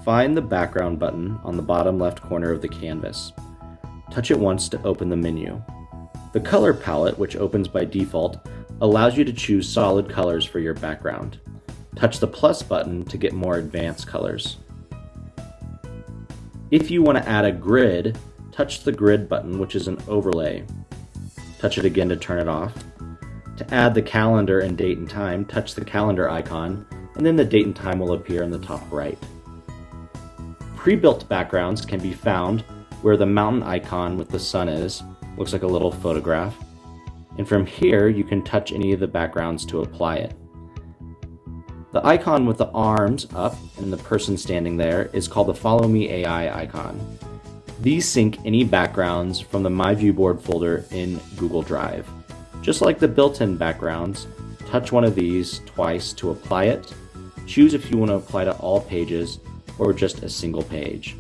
Find the background button on the bottom left corner of the canvas. Touch it once to open the menu. The color palette, which opens by default, allows you to choose solid colors for your background. Touch the plus button to get more advanced colors. If you want to add a grid, touch the grid button, which is an overlay. Touch it again to turn it off. To add the calendar and date and time, touch the calendar icon, and then the date and time will appear in the top right. Pre-built backgrounds can be found where the mountain icon with the sun is. Looks like a little photograph. And from here, you can touch any of the backgrounds to apply it. The icon with the arms up and the person standing there is called the Follow Me AI icon. These sync any backgrounds from the My Viewboard folder in Google Drive. Just like the built-in backgrounds, touch one of these twice to apply it. Choose if you want to apply to all pages or just a single page.